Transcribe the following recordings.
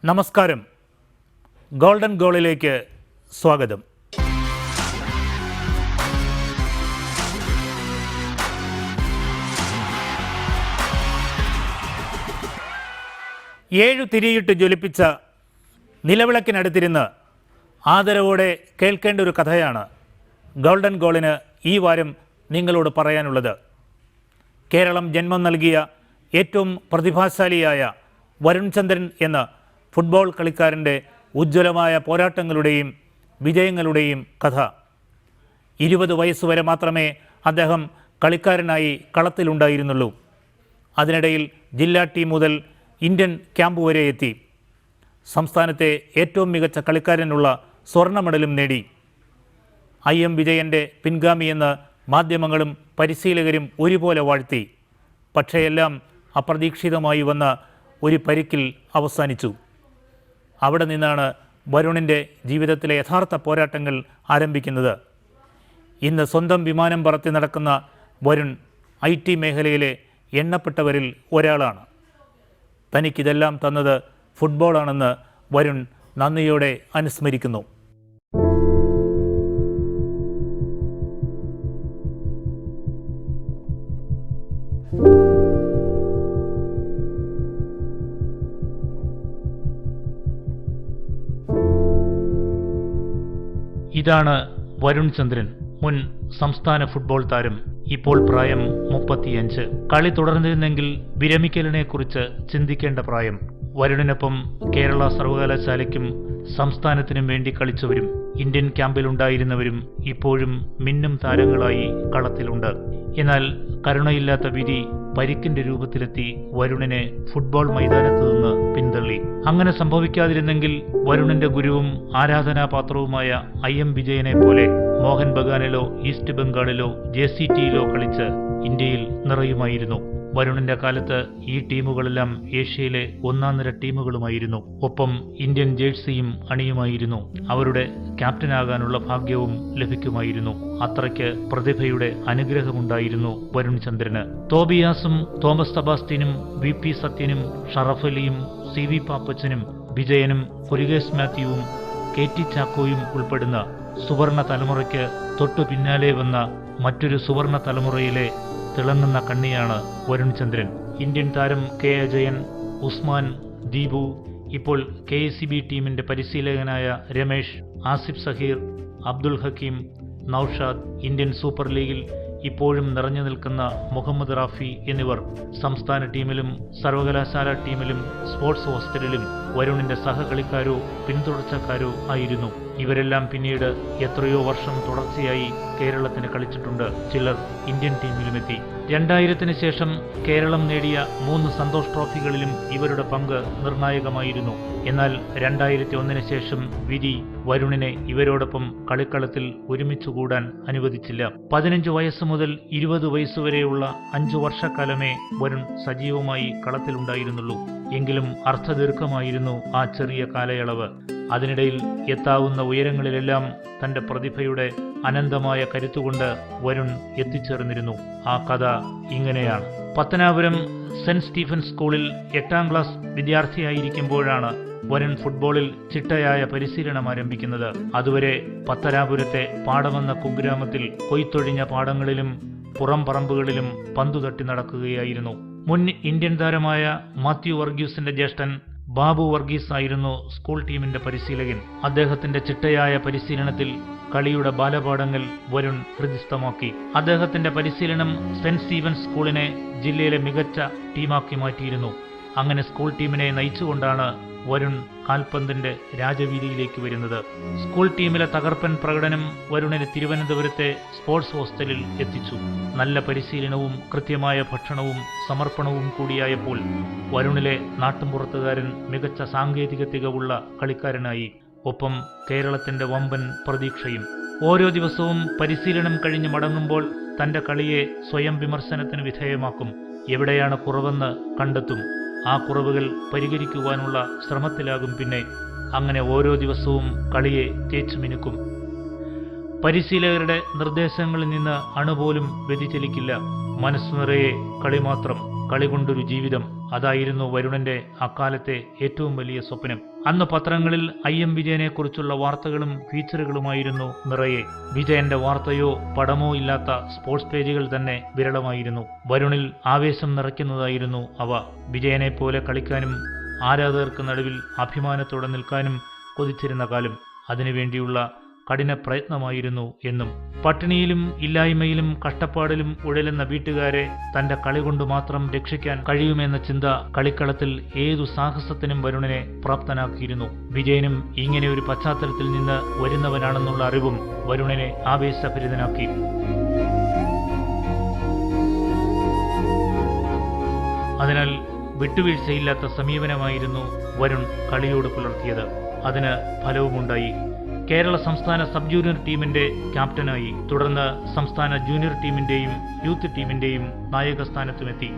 നമസ്കാരം. ഗോൾഡൻ ഗോളിലേക്ക് സ്വാഗതം. ഏഴു തിരിയിട്ട് ജ്വലിപ്പിച്ച നിലവിളക്കിനടുത്തിരുന്ന് ആദരവോടെ കേൾക്കേണ്ട ഒരു കഥയാണ് ഗോൾഡൻ ഗോളിന് ഈ വാരം നിങ്ങളോട് പറയാനുള്ളത്. കേരളം ജന്മം നൽകിയ ഏറ്റവും പ്രതിഭാശാലിയായ വരുൺ ചന്ദ്രൻ എന്ന ഫുട്ബോൾ കളിക്കാരൻ്റെ ഉജ്ജ്വലമായ പോരാട്ടങ്ങളുടെയും വിജയങ്ങളുടെയും കഥ. 20 വയസ്സുവരെ മാത്രമേ അദ്ദേഹം കളിക്കാരനായി കളത്തിലുണ്ടായിരുന്നുള്ളൂ. അതിനിടയിൽ ജില്ലാ ടീം മുതൽ ഇന്ത്യൻ ക്യാമ്പ് വരെ എത്തി. സംസ്ഥാനത്തെ ഏറ്റവും മികച്ച കളിക്കാരനുള്ള സ്വർണ്ണ മെഡലും നേടി. IM വിജയൻ്റെ പിൻഗാമിയെന്ന് മാധ്യമങ്ങളും പരിശീലകരും ഒരുപോലെ വാഴ്ത്തി. പക്ഷേ എല്ലാം അപ്രതീക്ഷിതമായി വന്ന ഒരു പരിക്കിൽ അവസാനിച്ചു. അവിടെ നിന്നാണ് വരുണിൻ്റെ ജീവിതത്തിലെ യഥാർത്ഥ പോരാട്ടങ്ങൾ ആരംഭിക്കുന്നത്. ഇന്ന് സ്വന്തം വിമാനം പറത്തി നടക്കുന്ന വരുൺ IT മേഖലയിലെ എണ്ണപ്പെട്ടവരിൽ ഒരാളാണ്. തനിക്കിതെല്ലാം തന്നത് ഫുട്ബോളാണെന്ന് വരുൺ നന്ദിയോടെ അനുസ്മരിക്കുന്നു. ഇതാണ് വരുൺ ചന്ദ്രൻ, മുൻ സംസ്ഥാന ഫുട്ബോൾ താരം. ഇപ്പോൾ പ്രായം 35. കളി തുടർന്നിരുന്നെങ്കിൽ വിരമിക്കലിനെക്കുറിച്ച് ചിന്തിക്കേണ്ട പ്രായം. വരുണിനൊപ്പം കേരള സർവകലാശാലയ്ക്കും സംസ്ഥാനത്തിനും വേണ്ടി കളിച്ചവരും ഇന്ത്യൻ ക്യാമ്പിലുണ്ടായിരുന്നവരും ഇപ്പോഴും മിന്നും താരങ്ങളായി കളത്തിലുണ്ട്. എന്നാൽ കരുണയില്ലാത്ത വിധി പരിക്കിന്റെ രൂപത്തിലെത്തി വരുണിനെ ഫുട്ബോൾ മൈതാനത്ത് നിന്ന് പിന്തള്ളി. അങ്ങനെ സംഭവിക്കാതിരുന്നെങ്കിൽ വരുണിന്റെ ഗുരുവും ആരാധനാപാത്രവുമായ IM വിജയനെ പോലെ മോഹൻ ബഗാനിലോ ഈസ്റ്റ് ബംഗാളിലോ JCTയിലോ കളിച്ച് ഇന്ത്യയിൽ നിറയുമായിരുന്നു. വരുണിന്റെ കാലത്ത് ഈ ടീമുകളെല്ലാം ഏഷ്യയിലെ ഒന്നാംനിര ടീമുകളുമായിരുന്നു. ഒപ്പം ഇന്ത്യൻ ജേഴ്സിയും അണിയുമായിരുന്നു. അവരുടെ ക്യാപ്റ്റനാകാനുള്ള ഭാഗ്യവും ലഭിക്കുമായിരുന്നു. അത്രയ്ക്ക് പ്രതിഭയുടെ അനുഗ്രഹമുണ്ടായിരുന്നു വരുൺ ചന്ദ്രന്. തോബിയാസും തോമസ് സെബാസ്റ്റ്യനും VP സത്യനും ഷറഫ് അലിയും CV പാപ്പച്ചനും വിജയനും കുരികേസ് മാത്യുവും KT ചാക്കോയും ഉൾപ്പെടുന്ന സുവർണ തലമുറയ്ക്ക് തൊട്ടു പിന്നാലെ വന്ന മറ്റൊരു സുവർണ തലമുറയിലെ തിളങ്ങുന്ന കണ്ണിയാണ് വരുൺ ചന്ദ്രൻ. ഇന്ത്യൻ താരം K അജയൻ, ഉസ്മാൻ, ദീപു, ഇപ്പോൾ KCB ടീമിന്റെ പരിശീലകനായ രമേശ്, ആസിഫ് സഹീർ, അബ്ദുൽ ഹക്കീം, നൌഷാദ്, ഇന്ത്യൻ സൂപ്പർ ലീഗിൽ ഇപ്പോഴും നിറഞ്ഞു നിൽക്കുന്ന മുഹമ്മദ് റാഫി എന്നിവർ സംസ്ഥാന ടീമിലും സർവകലാശാല ടീമിലും സ്പോർട്സ് ഹോസ്റ്റലിലും വരുണിന്റെ സഹകളിക്കാരോ പിന്തുടർച്ചക്കാരോ ആയിരുന്നു. ഇവരെല്ലാം പിന്നീട് എത്രയോ വർഷം തുടർച്ചയായി കേരളത്തിന് കളിച്ചിട്ടുണ്ട്. ചിലർ ഇന്ത്യൻ ടീമിലുമെത്തി. 2000-ന് ശേഷം കേരളം നേടിയ 3 സന്തോഷ് ട്രോഫികളിലും ഇവരുടെ പങ്ക് നിർണായകമായിരുന്നു. എന്നാൽ 2001-ന് ശേഷം വിധി വരുണിനെ ഇവരോടൊപ്പം കളിക്കളത്തിൽ ഒരുമിച്ചുകൂടാൻ അനുവദിച്ചില്ല. 15 വയസ്സ് മുതൽ 20 വയസ്സുവരെയുള്ള 5 വർഷക്കാലമേ വരുൺ സജീവമായി കളത്തിലുണ്ടായിരുന്നുള്ളൂ. എങ്കിലും അർത്ഥദീർഘമായിരുന്നു ആ ചെറിയ കാലയളവ്. അതിനിടയിൽ എത്താവുന്ന ഉയരങ്ങളിലെല്ലാം തന്റെ പ്രതിഭയുടെ അനന്തമായ കരുത്തുകൊണ്ട് വരുൺ എത്തിച്ചേർന്നിരുന്നു. ആ കഥ ഇങ്ങനെയാണ്. പത്തനാപുരം സെന്റ് സ്റ്റീഫൻസ് സ്കൂളിൽ 8ാം ക്ലാസ് വിദ്യാർത്ഥിയായിരിക്കുമ്പോഴാണ് വരുൺ ഫുട്ബോളിൽ ചിട്ടയായ പരിശീലനം ആരംഭിക്കുന്നത്. അതുവരെ പത്തനാപുരത്തെ പാടമെന്ന കുഗ്രാമത്തിൽ കൊയ്ത്തൊഴിഞ്ഞ പാടങ്ങളിലും പുറം പറമ്പുകളിലും പന്തു തട്ടി നടക്കുകയായിരുന്നു. മുൻ ഇന്ത്യൻ താരമായ മാത്യു വർഗീസിന്റെ ജ്യേഷ്ഠൻ ബാബു വർഗീസ് ആയിരുന്നു സ്കൂൾ ടീമിന്റെ പരിശീലകൻ. അദ്ദേഹത്തിന്റെ ചിട്ടയായ പരിശീലനത്തിൽ കളിയുടെ ബാലപാഠങ്ങൾ വരുൺ ഹൃദിസ്ഥമാക്കി. അദ്ദേഹത്തിന്റെ പരിശീലനം സെന്റ് സ്റ്റീവൻസ് സ്കൂളിനെ ജില്ലയിലെ മികച്ച ടീമാക്കി മാറ്റിയിരുന്നു. അങ്ങനെ സ്കൂൾ ടീമിനെ നയിച്ചുകൊണ്ടാണ് വരുൺ കാൽപന്തിന്റെ രാജവീതിയിലേക്ക് വരുന്നത്. സ്കൂൾ ടീമിലെ തകർപ്പൻ പ്രകടനം വരുണിനെ തിരുവനന്തപുരത്തെ സ്പോർട്സ് ഹോസ്റ്റലിൽ എത്തിച്ചു. നല്ല പരിശീലനവും കൃത്യമായ ഭക്ഷണവും സമർപ്പണവും കൂടിയായപ്പോൾ വരുണിലെ നാട്ടുമ്പുറത്തുകാരൻ മികച്ച സാങ്കേതിക തികവുള്ള കളിക്കാരനായി. ഒപ്പം കേരളത്തിന്റെ വമ്പൻ പ്രതീക്ഷയും. ഓരോ ദിവസവും പരിശീലനം കഴിഞ്ഞ് മടങ്ങുമ്പോൾ തന്റെ കളിയെ സ്വയം വിമർശനത്തിന് വിധേയമാക്കും. എവിടെയാണ് കുറവെന്ന് കണ്ടെത്തും. ആ കുറവുകൾ പരിഹരിക്കുവാനുള്ള ശ്രമത്തിലാകും. പിന്നെ അങ്ങനെ ഓരോ ദിവസവും കളിയെ തേച്ചു മിനുക്കും. പരിശീലകരുടെ നിർദ്ദേശങ്ങളിൽ നിന്ന് അണുപോലും വ്യതിചലിക്കില്ല. മനസ്സു നിറയെ കളി മാത്രം, കളി കൊണ്ടൊരു ജീവിതം. അതായിരുന്നു വരുണന്റെ അക്കാലത്തെ ഏറ്റവും വലിയ സ്വപ്നം. അന്ന് പത്രങ്ങളിൽ IM വിജയനെക്കുറിച്ചുള്ള വാർത്തകളും ഫീച്ചറുകളുമായിരുന്നു നിറയെ. വിജയന്റെ വാർത്തയോ പടമോ ഇല്ലാത്ത സ്പോർട്സ് പേജുകൾ തന്നെ വിരളമായിരുന്നു. വരുണിൽ ആവേശം നിറയ്ക്കുന്നതായിരുന്നു അവ. വിജയനെപ്പോലെ കളിക്കാനും ആരാധകർക്ക് നടുവിൽ അഭിമാനത്തോടെ നിൽക്കാനും കൊതിച്ചിരുന്ന കാലം. അതിനുവേണ്ടിയുള്ള കഠിന പ്രയത്നമായിരുന്നു എന്നും. പട്ടിണിയിലും ഇല്ലായ്മയിലും കഷ്ടപ്പാടിലും ഉഴലുന്ന വീട്ടുകാരെ തന്റെ കളി കൊണ്ട് മാത്രം രക്ഷിക്കാൻ കഴിയുമെന്ന ചിന്ത കളിക്കളത്തിൽ ഏതു സാഹസത്തിനും വരുണിനെ പ്രാപ്തനാക്കിയിരുന്നു. വിജയനും ഇങ്ങനെ ഒരു പശ്ചാത്തലത്തിൽ നിന്ന് വരുന്നവനാണെന്നുള്ള അറിവും വരുണിനെ ആവേശഭരിതനാക്കി. അതിനാൽ വിട്ടുവീഴ്ചയില്ലാത്ത സമീപനമായിരുന്നു വരുൺ കളിയോട് പുലർത്തിയത്. അതിന് ഫലവുമുണ്ടായി. കേരള സംസ്ഥാന സബ് ജൂനിയർ ടീമിന്റെ ക്യാപ്റ്റനായി, തുടർന്ന് സംസ്ഥാന ജൂനിയർ ടീമിന്റെയും യൂത്ത് ടീമിന്റെയും നായകസ്ഥാനത്തുമെത്തി.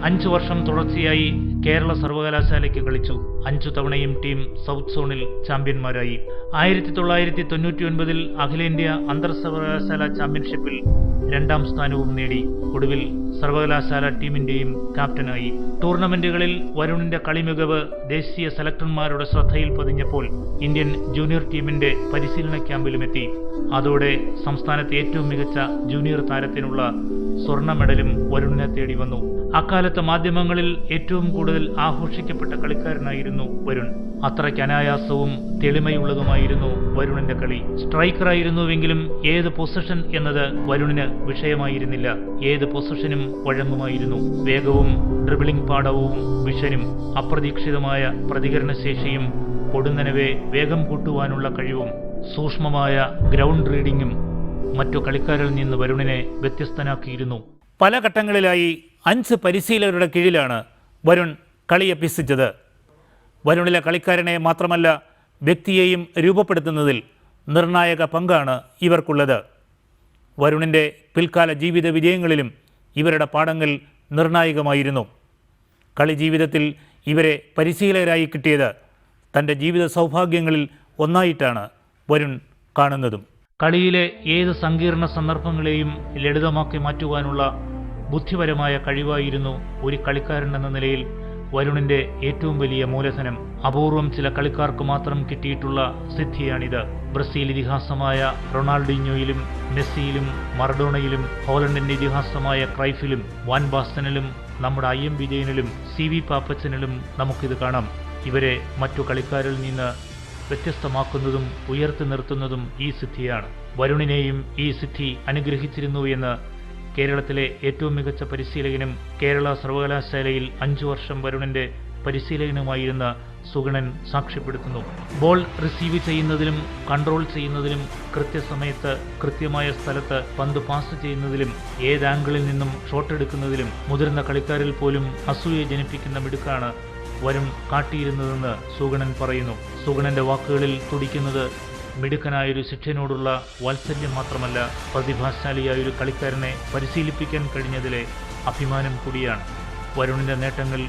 5 വർഷം തുടർച്ചയായി കേരള സർവകലാശാലയ്ക്ക് കളിച്ചു. 5 തവണയും ടീം സൗത്ത് സോണിൽ ചാമ്പ്യന്മാരായി. 1999 അഖിലേന്ത്യാ അന്തർ സർവകലാശാല ചാമ്പ്യൻഷിപ്പിൽ 2ാം സ്ഥാനവും നേടി. ഒടുവിൽ സർവകലാശാല ടീമിന്റെയും ക്യാപ്റ്റനായി. ടൂർണമെന്റുകളിൽ വരുണിന്റെ കളിമികവ് ദേശീയ സെലക്ടർമാരുടെ ശ്രദ്ധയിൽ പതിഞ്ഞപ്പോൾ ഇന്ത്യൻ ജൂനിയർ ടീമിന്റെ പരിശീലന ക്യാമ്പിലുമെത്തി. അതോടെ സംസ്ഥാനത്തെ ഏറ്റവും മികച്ച ജൂനിയർ താരത്തിനുള്ള സ്വർണ്ണ മെഡലും വരുണിനെ തേടി വന്നു. അക്കാലത്ത് മാധ്യമങ്ങളിൽ ഏറ്റവും കൂടുതൽ ആഘോഷിക്കപ്പെട്ട കളിക്കാരനായിരുന്നു വരുൺ. അത്രയ്ക്ക് അനായാസവും തെളിമയുള്ളതുമായിരുന്നു വരുണിന്റെ കളി. സ്ട്രൈക്കറായിരുന്നുവെങ്കിലും ഏത് പൊസിഷൻ എന്നത് വരുണിന് വിഷയമായിരുന്നില്ല. ഏത് പൊസിഷനും വഴങ്ങുമായിരുന്നു. വേഗവും ഡ്രിബിളിംഗ് പാടവും വിഷനും അപ്രതീക്ഷിതമായ പ്രതികരണശേഷിയും പൊടുന്നനവേ വേഗം കൂട്ടുവാനുള്ള കഴിവും സൂക്ഷ്മമായ ഗ്രൗണ്ട് റീഡിങ്ങും മറ്റു കളിക്കാരിൽ നിന്ന് വരുണിനെ വ്യത്യസ്തനാക്കിയിരുന്നു. പല ഘട്ടങ്ങളിലായി 5 പരിശീലകരുടെ കീഴിലാണ് വരുൺ കളിയഭ്യസിച്ചത്. വരുണിലെ കളിക്കാരനെ മാത്രമല്ല, വ്യക്തിയെയും രൂപപ്പെടുത്തുന്നതിൽ നിർണായക പങ്കാണ് ഇവർക്കുള്ളത്. വരുണിൻ്റെ പിൽക്കാല ജീവിത വിജയങ്ങളിലും ഇവരുടെ പാഠങ്ങൾ നിർണായകമായിരുന്നു. കളി ജീവിതത്തിൽ ഇവരെ പരിശീലകരായി കിട്ടിയത് തൻ്റെ ജീവിത സൗഭാഗ്യങ്ങളിൽ ഒന്നായിട്ടാണ് വരുൺ കാണുന്നതും. കളിയിലെ ഏത് സങ്കീർണ സന്ദർഭങ്ങളെയും ലളിതമാക്കി മാറ്റുവാനുള്ള ബുദ്ധിപരമായ കഴിവായിരുന്നു ഒരു കളിക്കാരൻ എന്ന നിലയിൽ വരുണിന്റെ ഏറ്റവും വലിയ മൂലധനം. അപൂർവം ചില കളിക്കാർക്ക് മാത്രം കിട്ടിയിട്ടുള്ള സിദ്ധിയാണിത്. ബ്രസീൽ ഇതിഹാസമായ റൊണാൾഡീഞ്ഞോയിലും മെസ്സിയിലും മറഡോണയിലും ഹോളണ്ടിന്റെ ഇതിഹാസമായ ക്രൈഫിലും വാൻ ബാസ്റ്റനിലും നമ്മുടെ IM വിജയനിലും CV പാപ്പച്ചനിലും നമുക്കിത് കാണാം. ഇവരെ മറ്റു കളിക്കാരിൽ നിന്ന് വ്യത്യസ്തമാക്കുന്നതും ഉയർത്തി നിർത്തുന്നതും ഈ സിദ്ധിയാണ്. വരുണിനെയും ഈ സിദ്ധി അനുഗ്രഹിച്ചിരുന്നു എന്ന് കേരളത്തിലെ ഏറ്റവും മികച്ച പരിശീലകനും കേരള സർവകലാശാലയിൽ 5 വർഷം വരുണിന്റെ പരിശീലകനുമായിരുന്ന സുഗണൻ സാക്ഷ്യപ്പെടുത്തുന്നു. ബോൾ റിസീവ് ചെയ്യുന്നതിലും കൺട്രോൾ ചെയ്യുന്നതിലും കൃത്യസമയത്ത് കൃത്യമായ സ്ഥലത്ത് പന്ത് പാസ് ചെയ്യുന്നതിലും ഏത് ആംഗിളിൽ നിന്നും ഷോട്ട് എടുക്കുന്നതിലും മുതിർന്ന കളിക്കാരിൽ പോലും അസൂയ ജനിപ്പിക്കുന്ന മിടുക്കാണ് വരുൺ കാട്ടിയിരുന്നതെന്ന് സുഗണൻ പറയുന്നു. സുഗണന്റെ വാക്കുകളിൽ തുടിക്കുന്നത് മിടുക്കനായൊരു ശിഷ്യനോടുള്ള വാത്സല്യം മാത്രമല്ല, പ്രതിഭാശാലിയായൊരു കളിക്കാരനെ പരിശീലിപ്പിക്കാൻ കഴിഞ്ഞതിലെ അഭിമാനം കൂടിയാണ്. വരുണിന്റെ നേട്ടങ്ങൾ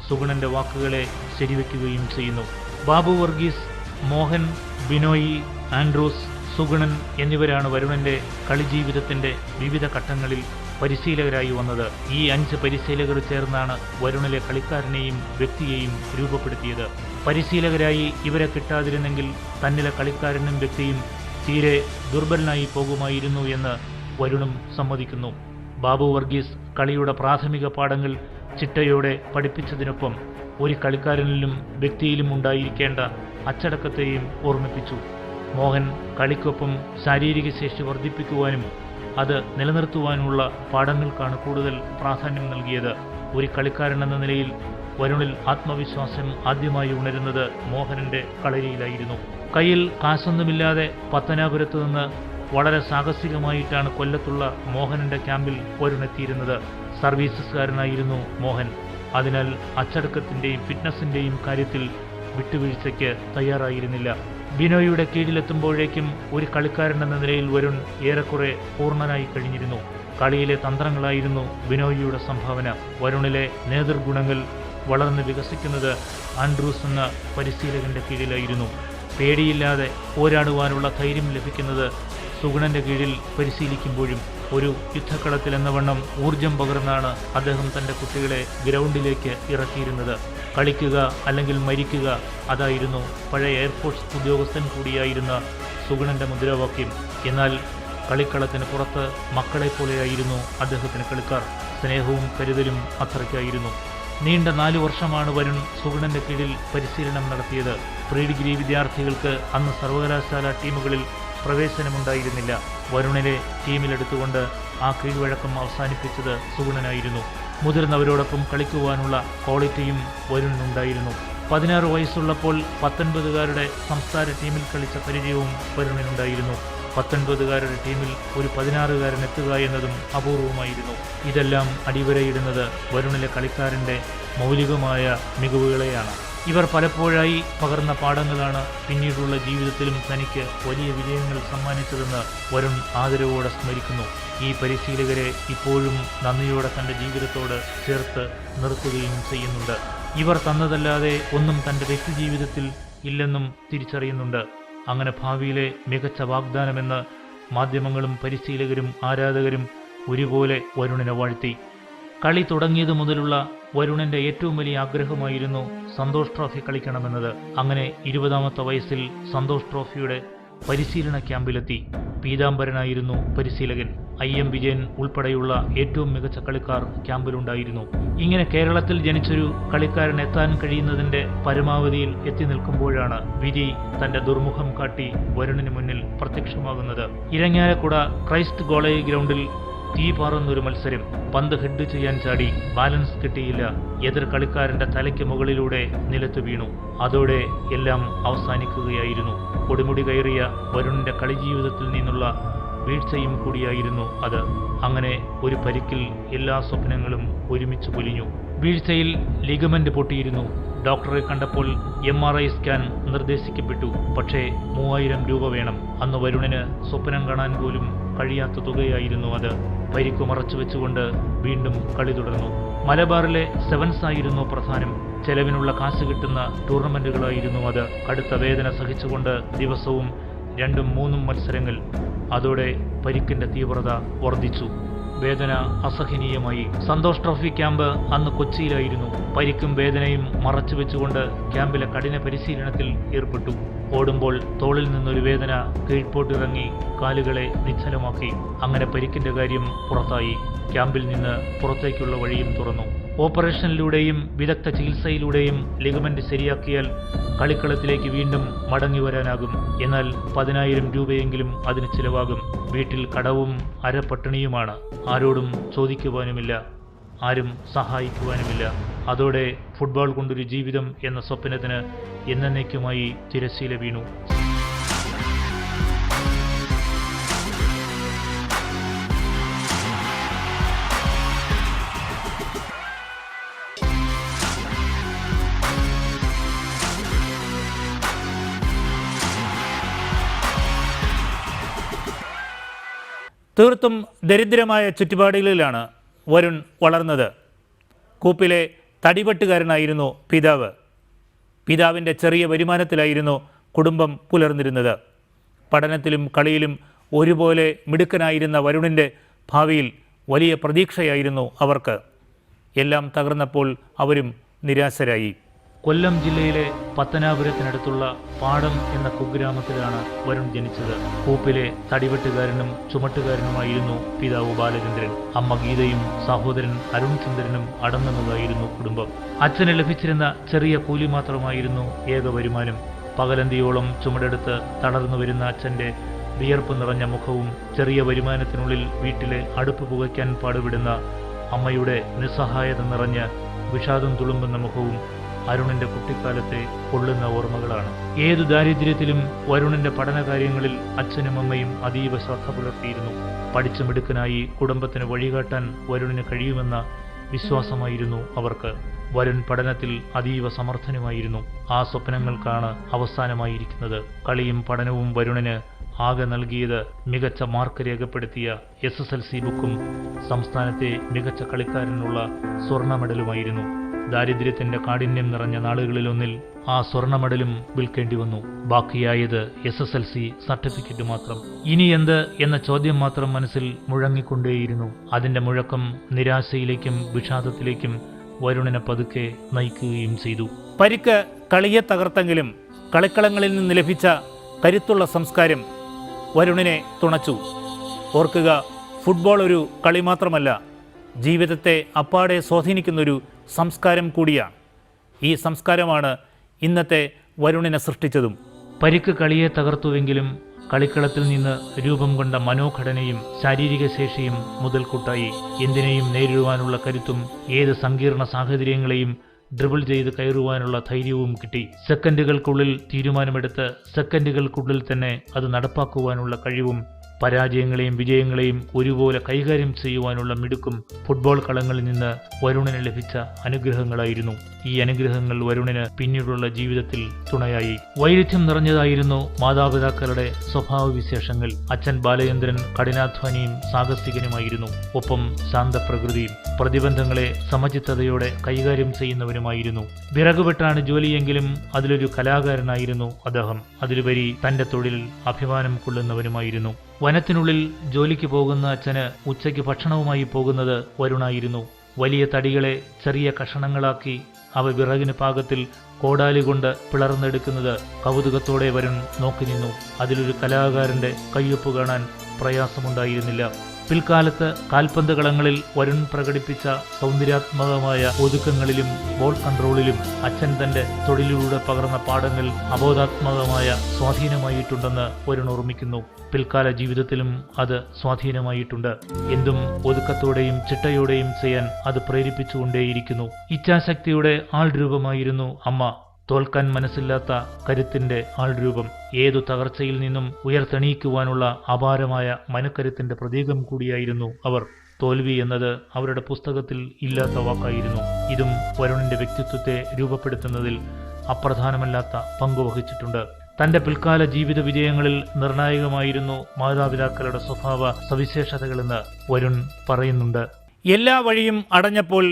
സുഗണന്റെ വാക്കുകളെ ശരിവെക്കുകയും ചെയ്യുന്നു. ബാബു വർഗീസ്, മോഹൻ, ബിനോയി, ആൻഡ്രൂസ്, സുഗണൻ എന്നിവരാണ് വരുണിന്റെ കളിജീവിതത്തിന്റെ വിവിധ ഘട്ടങ്ങളിൽ പരിശീലകരായി വന്നത്. ഈ 5 പരിശീലകർ ചേർന്നാണ് വരുണിലെ കളിക്കാരനെയും വ്യക്തിയെയും രൂപപ്പെടുത്തിയത്. പരിശീലകരായി ഇവരെ കിട്ടാതിരുന്നെങ്കിൽ തന്നിലെ കളിക്കാരനും വ്യക്തിയും തീരെ ദുർബലനായി പോകുമായിരുന്നു എന്ന് വരുണും സമ്മതിക്കുന്നു. ബാബു വർഗീസ് കളിയുടെ പ്രാഥമിക പാഠങ്ങൾ ചിട്ടയോടെ പഠിപ്പിച്ചതിനൊപ്പം ഒരു കളിക്കാരനിലും വ്യക്തിയിലും ഉണ്ടായിരിക്കേണ്ട അച്ചടക്കത്തെയും ഓർമ്മിപ്പിച്ചു. മോഹൻ കളിക്കൊപ്പം ശാരീരിക ശേഷി വർദ്ധിപ്പിക്കുവാനും അത് നിലനിർത്തുവാനുള്ള പാഠങ്ങൾക്കാണ് കൂടുതൽ പ്രാധാന്യം നൽകിയത്. ഒരു കളിക്കാരൻ എന്ന നിലയിൽ വരുണിൽ ആത്മവിശ്വാസം ആദ്യമായി ഉണരുന്നത് മോഹനന്റെ കളരിയിലായിരുന്നു. കയ്യിൽ കാശൊന്നുമില്ലാതെ പത്തനാപുരത്ത് നിന്ന് വളരെ സാഹസികമായിട്ടാണ് കൊല്ലത്തുള്ള മോഹനന്റെ ക്യാമ്പിൽ വരുണെത്തിയിരുന്നത്. സർവീസസുകാരനായിരുന്നു മോഹൻ. അതിനാൽ അച്ചടക്കത്തിൻ്റെയും ഫിറ്റ്നസിൻ്റെയും കാര്യത്തിൽ വിട്ടുവീഴ്ചയ്ക്ക് തയ്യാറായിരുന്നില്ല. ബിനോയിയുടെ കീഴിലെത്തുമ്പോഴേക്കും ഒരു കളിക്കാരൻ എന്ന നിലയിൽ വരുൺ ഏറെക്കുറെ പൂർണ്ണനായി കഴിഞ്ഞിരുന്നു. കളിയിലെ തന്ത്രങ്ങളായിരുന്നു ബിനോയിയുടെ സംഭാവന. വരുണിലെ നേതൃഗുണങ്ങൾ വളർന്ന് വികസിക്കുന്നത് ആൻഡ്രൂസ് എന്ന പരിശീലകന്റെ കീഴിലായിരുന്നു. പേടിയില്ലാതെ പോരാടുവാനുള്ള ധൈര്യം ലഭിക്കുന്നത് സുഗുണന്റെ കീഴിൽ പരിശീലിക്കുമ്പോഴും ഒരു യുദ്ധക്കളത്തിൽ എന്ന വണ്ണം ഊർജം പകർന്നാണ് അദ്ദേഹം തൻ്റെ കുട്ടികളെ ഗ്രൗണ്ടിലേക്ക് ഇറക്കിയിരുന്നത്. കളിക്കുക അല്ലെങ്കിൽ മരിക്കുക, അതായിരുന്നു പഴയ എയർഫോഴ്സ് ഉദ്യോഗസ്ഥൻ കൂടിയായിരുന്ന സുഗുണന്റെ മുദ്രാവാക്യം. എന്നാൽ കളിക്കളത്തിന് പുറത്ത് മക്കളെപ്പോലെയായിരുന്നു അദ്ദേഹത്തിന് കളിക്കാർ. സ്നേഹവും കരുതലും അത്രയ്ക്കായിരുന്നു. നീണ്ട 4 വർഷമാണ് വരുൺ സുഗുണന്റെ കീഴിൽ പരിശീലനം നടത്തിയത്. പ്രീ ഡിഗ്രി വിദ്യാർത്ഥികൾക്ക് അന്ന് സർവകലാശാല ടീമുകളിൽ പ്രവേശനമുണ്ടായിരുന്നില്ല. വരുണിനെ ടീമിലെടുത്തുകൊണ്ട് ആ കീഴ്വഴക്കം അവസാനിപ്പിച്ചത് സുഗുണനായിരുന്നു. മുതിർന്നവരോടൊപ്പം കളിക്കുവാനുള്ള ക്വാളിറ്റിയും വരുണിനുണ്ടായിരുന്നു. 16 വയസ്സുള്ളപ്പോൾ 19കാരുടെ സംസ്ഥാന ടീമിൽ കളിച്ച പരിചയവും വരുണിനുണ്ടായിരുന്നു. 19കാരുടെ ടീമിൽ ഒരു 16കാരൻ എത്തുക എന്നതും അപൂർവമായിരുന്നു. ഇതെല്ലാം അടിവരയിടുന്നത് വരുണിലെ കളിക്കാരൻ്റെ മൗലികമായ മികവുകളെയാണ്. ഇവർ പലപ്പോഴായി പകർന്ന പാഠങ്ങളാണ് പിന്നീടുള്ള ജീവിതത്തിലും തനിക്ക് വലിയ വിജയങ്ങൾ സമ്മാനിച്ചതെന്ന് വരുൺ ആദരവോടെ സ്മരിക്കുന്നു. ഈ പരിശീലകരെ ഇപ്പോഴും നന്ദിയോടെ തൻ്റെ ജീവിതത്തോട് ചേർത്ത് നിർത്തുകയും ചെയ്യുന്നുണ്ട്. ഇവർ തന്നതല്ലാതെ ഒന്നും തൻ്റെ വ്യക്തിജീവിതത്തിൽ ഇല്ലെന്നും തിരിച്ചറിയുന്നുണ്ട്. അങ്ങനെ ഭാവിയിലെ മികച്ച വാഗ്ദാനമെന്ന് മാധ്യമങ്ങളും പരിശീലകരും ആരാധകരും ഒരുപോലെ വരുണിനെ വാഴ്ത്തി. കളി തുടങ്ങിയതു മുതലുള്ള വരുണിന്റെ ഏറ്റവും വലിയ ആഗ്രഹമായിരുന്നു സന്തോഷ് ട്രോഫി കളിക്കണമെന്നത്. അങ്ങനെ 20ാമത്തെ വയസ്സിൽ സന്തോഷ് ട്രോഫിയുടെ പരിശീലന ക്യാമ്പിലെത്തി. പീതാംബരനായിരുന്നു പരിശീലകൻ. IM വിജയൻ ഉൾപ്പെടെയുള്ള ഏറ്റവും മികച്ച കളിക്കാർ ക്യാമ്പിലുണ്ടായിരുന്നു. ഇങ്ങനെ കേരളത്തിൽ ജനിച്ചൊരു കളിക്കാരൻ എത്താൻ കഴിയുന്നതിന്റെ പരമാവധിയിൽ എത്തി നിൽക്കുമ്പോഴാണ് വിധി തന്റെ ദുർമുഖം കാട്ടി വരുണിന് മുന്നിൽ പ്രത്യക്ഷമാകുന്നത്. ഇരങ്ങാലക്കുട ക്രൈസ്റ്റ് കോളേജ് ഗ്രൗണ്ടിൽ തീ പാറുന്നൊരു മത്സരം. പന്ത് ഹെഡ് ചെയ്യാൻ ചാടി, ബാലൻസ് കിട്ടിയില്ല. എതിർ കളിക്കാരന്റെ തലയ്ക്ക് മുകളിലൂടെ നിലത്ത് വീണു. അതോടെ എല്ലാം അവസാനിക്കുകയായിരുന്നു. പൊടിമുടി കയറിയ വരുണിന്റെ കളിജീവിതത്തിൽ നിന്നുള്ള വീഴ്ചയും കൂടിയായിരുന്നു അത്. അങ്ങനെ ഒരു പരിക്കിൽ എല്ലാ സ്വപ്നങ്ങളും ഒരുമിച്ച് പൊലിഞ്ഞു. വീഴ്ചയിൽ ലിഗമെന്റ് പൊട്ടിയിരുന്നു. ഡോക്ടറെ കണ്ടപ്പോൾ MRI സ്കാൻ നിർദ്ദേശിക്കപ്പെട്ടു. പക്ഷേ 3000 രൂപ വേണം. അന്ന് വരുണിന് സ്വപ്നം കാണാൻ പോലും കഴിയാത്ത തുകയായിരുന്നു അത്. പരിക്കു മറച്ചു വെച്ചുകൊണ്ട് വീണ്ടും കളി തുടർന്നു. മലബാറിലെ സെവൻസ് ആയിരുന്നു പ്രധാനം. ചെലവിനുള്ള കാശ് കിട്ടുന്ന ടൂർണമെന്റുകളായിരുന്നു അത്. കടുത്ത വേദന സഹിച്ചുകൊണ്ട് ദിവസവും 2ഉം 3ഉം മത്സരങ്ങൾ. അതോടെ പരിക്കിന്റെ തീവ്രത വർദ്ധിച്ചു. വേദന അസഹനീയമായി. സന്തോഷ് ട്രോഫി ക്യാമ്പ് അന്ന് കൊച്ചിയിലായിരുന്നു. പരിക്കും വേദനയും മറച്ചു വെച്ചുകൊണ്ട് ക്യാമ്പിലെ കഠിന പരിശീലനത്തിൽ ഏർപ്പെട്ടു. ഓടുമ്പോൾ തോളിൽ നിന്നൊരു വേദന കീഴ്പോട്ടിറങ്ങി കാലുകളെ നിശ്ചലമാക്കി. അങ്ങനെ പരിക്കിന്റെ കാര്യം പുറത്തായി. ക്യാമ്പിൽ നിന്ന് പുറത്തേക്കുള്ള വഴിയും തുറന്നു. ഓപ്പറേഷനിലൂടെയും വിദഗ്ധ ചികിത്സയിലൂടെയും ലിഗമെന്റ് ശരിയാക്കിയാൽ കളിക്കളത്തിലേക്ക് വീണ്ടും മടങ്ങി വരാനാകും. എന്നാൽ 10,000 രൂപയെങ്കിലും അതിന് ചിലവാകും. വീട്ടിൽ കടവും അരപ്പട്ടിണിയുമാണ്. ആരോടും ചോദിക്കുവാനുമില്ല, ആരും സഹായിക്കുവാനുമില്ല. അതോടെ ഫുട്ബോൾ കൊണ്ടൊരു ജീവിതം എന്ന സ്വപ്നത്തിന് എന്നേക്കുമായി തിരശ്ശീല വീണു. തീർത്തും ദരിദ്രമായ ചുറ്റുപാടുകളിലാണ് വരുൺ വളർന്നത്. കൂപ്പിലെ തടിവെട്ടുകാരനായിരുന്നു പിതാവ്. പിതാവിൻ്റെ ചെറിയ വരുമാനത്തിലായിരുന്നു കുടുംബം പുലർന്നിരുന്നത്. പഠനത്തിലും കളിയിലും ഒരുപോലെ മിടുക്കനായിരുന്ന വരുണിൻ്റെ ഭാവിയിൽ വലിയ പ്രതീക്ഷയായിരുന്നു അവർക്ക്. എല്ലാം തകർന്നപ്പോൾ അവരും നിരാശരായി. കൊല്ലം ജില്ലയിലെ പത്തനാപുരത്തിനടുത്തുള്ള പാടം എന്ന കുഗ്രാമത്തിലാണ് വരുൺ ജനിച്ചത്. കൂപ്പിലെ തടിവെട്ടുകാരനും ചുമട്ടുകാരനുമായിരുന്നു പിതാവ് ബാലചന്ദ്രൻ. അമ്മ ഗീതയും സഹോദരൻ അരുൺ ചന്ദ്രനും അടങ്ങുന്നതായിരുന്നു കുടുംബം. അച്ഛന് ലഭിച്ചിരുന്ന ചെറിയ കൂലി മാത്രമായിരുന്നു ഏക വരുമാനം. പകലന്തിയോളം ചുമടെടുത്ത് തളർന്നു വരുന്ന അച്ഛൻ്റെ വിയർപ്പ് നിറഞ്ഞ മുഖവും ചെറിയ വരുമാനത്തിനുള്ളിൽ വീട്ടിലെ അടുപ്പ് പുകയ്ക്കാൻ പാടുപെടുന്ന അമ്മയുടെ നിസ്സഹായത നിറഞ്ഞ വിഷാദം തുളുമ്പുന്ന മുഖവും അരുണിന്റെ കുട്ടിക്കാലത്തെ കൊള്ളുന്ന ഓർമ്മകളാണ്. ഏതു ദാരിദ്ര്യത്തിലും വരുണിന്റെ പഠനകാര്യങ്ങളിൽ അച്ഛനും അമ്മയും അതീവ ശ്രദ്ധ പുലർത്തിയിരുന്നു. പഠിച്ചു മിടുക്കനായി കുടുംബത്തിന് വഴികാട്ടാൻ വരുണിന് കഴിയുമെന്ന വിശ്വാസമായിരുന്നു അവർക്ക്. വരുൺ പഠനത്തിൽ അതീവ സമർത്ഥനുമായിരുന്നു. ആ സ്വപ്നങ്ങൾക്കാണ് അവസാനമായിരിക്കുന്നത്. കളിയും പഠനവും വരുണിന് ആകെ നൽകിയത് മികച്ച മാർക്ക് രേഖപ്പെടുത്തിയ SSLC ബുക്കും സംസ്ഥാനത്തെ മികച്ച കളിക്കാരനുള്ള സ്വർണ്ണ മെഡലുമായിരുന്നു. ദാരിദ്ര്യത്തിന്റെ കാഠിന്യം നിറഞ്ഞ നാളുകളിലൊന്നിൽ ആ സ്വർണ്ണ മെഡലും വിൽക്കേണ്ടി വന്നു. ബാക്കിയായത് SSLC സർട്ടിഫിക്കറ്റ് മാത്രം. ഇനി എന്ത് എന്ന ചോദ്യം മാത്രം മനസ്സിൽ മുഴങ്ങിക്കൊണ്ടേയിരുന്നു. അതിന്റെ മുഴക്കം നിരാശയിലേക്കും വിഷാദത്തിലേക്കും വരുണിനെ പതുക്കെ നയിക്കുകയും ചെയ്തു. പരിക്ക് കളിയെ തകർത്തെങ്കിലും കളിക്കളങ്ങളിൽ നിന്ന് ലഭിച്ച കരുത്തുള്ള സംസ്കാരം വരുണിനെ തുണച്ചു. ഓർക്കുക, ഫുട്ബോൾ ഒരു കളി മാത്രമല്ല, ജീവിതത്തെ അപ്പാടെ സ്വാധീനിക്കുന്നൊരു സംസ്കാരം കൂടിയാണ്. ഈ സംസ്കാരമാണ് ഇന്നത്തെ വരുണിനെ സൃഷ്ടിച്ചതും. പരിക്ക് കളിയെ തകർത്തുവെങ്കിലും കളിക്കളത്തിൽ നിന്ന് രൂപം കൊണ്ട മനോഘടനയും ശാരീരിക ശേഷിയും മുതൽക്കൂട്ടായി. എന്തിനേയും നേരിടുവാനുള്ള കരുത്തും ഏത് സങ്കീർണ സാഹചര്യങ്ങളെയും ഡ്രിബിൾ ചെയ്ത് കയറുവാനുള്ള ധൈര്യവും കിട്ടി. സെക്കൻഡുകൾക്കുള്ളിൽ തീരുമാനമെടുത്ത് സെക്കൻഡുകൾക്കുള്ളിൽ തന്നെ അത് നടപ്പാക്കുവാനുള്ള കഴിവും പരാജയങ്ങളെയും വിജയങ്ങളെയും ഒരുപോലെ കൈകാര്യം ചെയ്യുവാനുള്ള മിടുക്കും ഫുട്ബോൾ കളങ്ങളിൽ നിന്ന് വരുണിന് ലഭിച്ച അനുഗ്രഹങ്ങളായിരുന്നു. ഈ അനുഗ്രഹങ്ങൾ വരുണിന് പിന്നീടുള്ള ജീവിതത്തിൽ തുണയായി. വൈരുദ്ധ്യം നിറഞ്ഞതായിരുന്നു മാതാപിതാക്കളുടെ സ്വഭാവവിശേഷങ്ങൾ. അച്ഛൻ ബാലചന്ദ്രൻ കഠിനാധ്വാനിയും സാഹസികനുമായിരുന്നു. ഒപ്പം ശാന്തപ്രകൃതിയും പ്രതിബന്ധങ്ങളെ സമചിത്തതയോടെ കൈകാര്യം ചെയ്യുന്നവനുമായിരുന്നു. വിറകുവെട്ടാണ് ജോലിയെങ്കിലും അതിലൊരു കലാകാരനായിരുന്നു അദ്ദേഹം. അതിലുപരി തന്റെ തൊഴിലിൽ അഭിമാനം കൊള്ളുന്നവനുമായിരുന്നു. വനത്തിനുള്ളിൽ ജോലിക്ക് പോകുന്ന അച്ഛന് ഉച്ചയ്ക്ക് ഭക്ഷണവുമായി പോകുന്നത് വരുണായിരുന്നു. വലിയ തടികളെ ചെറിയ കഷണങ്ങളാക്കി അവ വിറകിന് പാകത്തിൽ കോടാലി കൊണ്ട് പിളർന്നെടുക്കുന്നത് കൗതുകത്തോടെ വരുൺ നോക്കി നിന്നു. അതിലൊരു കലാകാരന്റെ കയ്യൊപ്പ് കാണാൻ പ്രയാസമുണ്ടായിരുന്നില്ല. പിൽക്കാലത്ത് കാൽപന്ത് കളങ്ങളിൽ വരുൺ പ്രകടിപ്പിച്ച സൗന്ദര്യാത്മകമായ ഒതുക്കങ്ങളിലും ബോൾ കൺട്രോളിലും അച്ഛൻ തന്റെ തൊഴിലിലൂടെ പകർന്ന പാഠങ്ങൾ അബോധാത്മകമായ സ്വാധീനമായിട്ടുണ്ടെന്ന് വരുൺ ഓർമ്മിക്കുന്നു. പിൽക്കാല ജീവിതത്തിലും അത് സ്വാധീനമായിട്ടുണ്ട്. എന്തും ഒതുക്കത്തോടെയും ചിട്ടയോടെയും ചെയ്യാൻ അത് പ്രേരിപ്പിച്ചുകൊണ്ടേയിരിക്കുന്നു. ഇച്ഛാശക്തിയുടെ ആൾരൂപമായിരുന്നു അമ്മ. തോൽക്കാൻ മനസ്സില്ലാത്ത കരുത്തിന്റെ ആൾരൂപം. ഏതു തകർച്ചയിൽ നിന്നും ഉയർത്തെണീക്കുവാനുള്ള അപാരമായ മനക്കരുത്തിന്റെ പ്രതീകം കൂടിയായിരുന്നു അവർ. തോൽവി എന്നത് അവരുടെ പുസ്തകത്തിൽ ഇല്ലാത്ത വാക്കായിരുന്നു. ഇതും വരുണിന്റെ വ്യക്തിത്വത്തെ രൂപപ്പെടുത്തുന്നതിൽ അപ്രധാനമല്ലാത്ത പങ്കുവഹിച്ചിട്ടുണ്ട്. തന്റെ പിൽക്കാല ജീവിത വിജയങ്ങളിൽ നിർണായകമായിരുന്നു മാതാപിതാക്കളുടെ സ്വഭാവ സവിശേഷതകളെന്ന് വരുൺ പറയുന്നുണ്ട്. എല്ലാ വഴിയും അടഞ്ഞപ്പോൾ